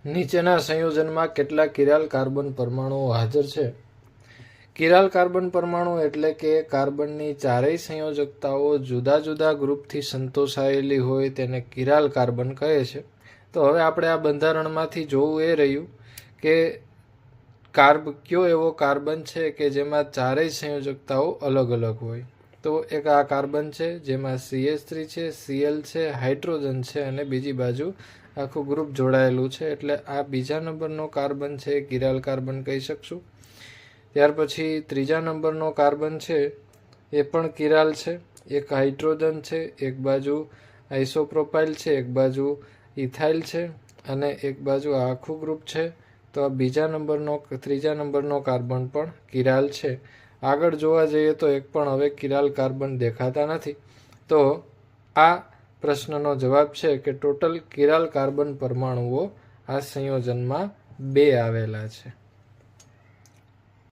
નીચેના સંયોજનમાં કેટલા કિરાલ કાર્બન પરમાણુઓ હાજર છે? કિરાલ કાર્બન પરમાણુ એટલે કે કાર્બનની ચારેય સંયોજકતાઓ જુદા જુદા ગ્રુપથી સંતોષાયેલી હોય તેને કિરાલ કાર્બન કહે છે. તો હવે આપણે આ બંધારણમાંથી જોવું એ રહ્યું કે કયો એવો કાર્બન છે કે જેમાં ચારેય સંયોજકતાઓ અલગ અલગ હોય. તો એક આ કાર્બન છે જેમાં CH3 છે, Cl છે, હાઇડ્રોજન છે અને બીજી બાજુ આખું ગ્રુપ જોડાયેલું છે, એટલે આ બીજા નંબરનો કાર્બન છે કિરાલ કાર્બન કહી શકશું. ત્યાર પછી ત્રીજા નંબરનો કાર્બન છે એ પણ કિરાલ છે. એક હાઇડ્રોજન છે, એક બાજુ આઇસોપ્રોપાઇલ છે, એક બાજુ ઇથાઇલ છે અને એક બાજુ આખું ગ્રુપ છે. તો આ ત્રીજા નંબરનો કાર્બન પણ કિરાલ છે. આગળ જોવા જઈએ તો એક પણ હવે કિરાલ કાર્બન દેખાતા નથી. તો આ પ્રશ્નનો જવાબ છે કે ટોટલ કિરાલ કાર્બન પરમાણુઓ આ સંયોજનમાં 2 આવેલા છે.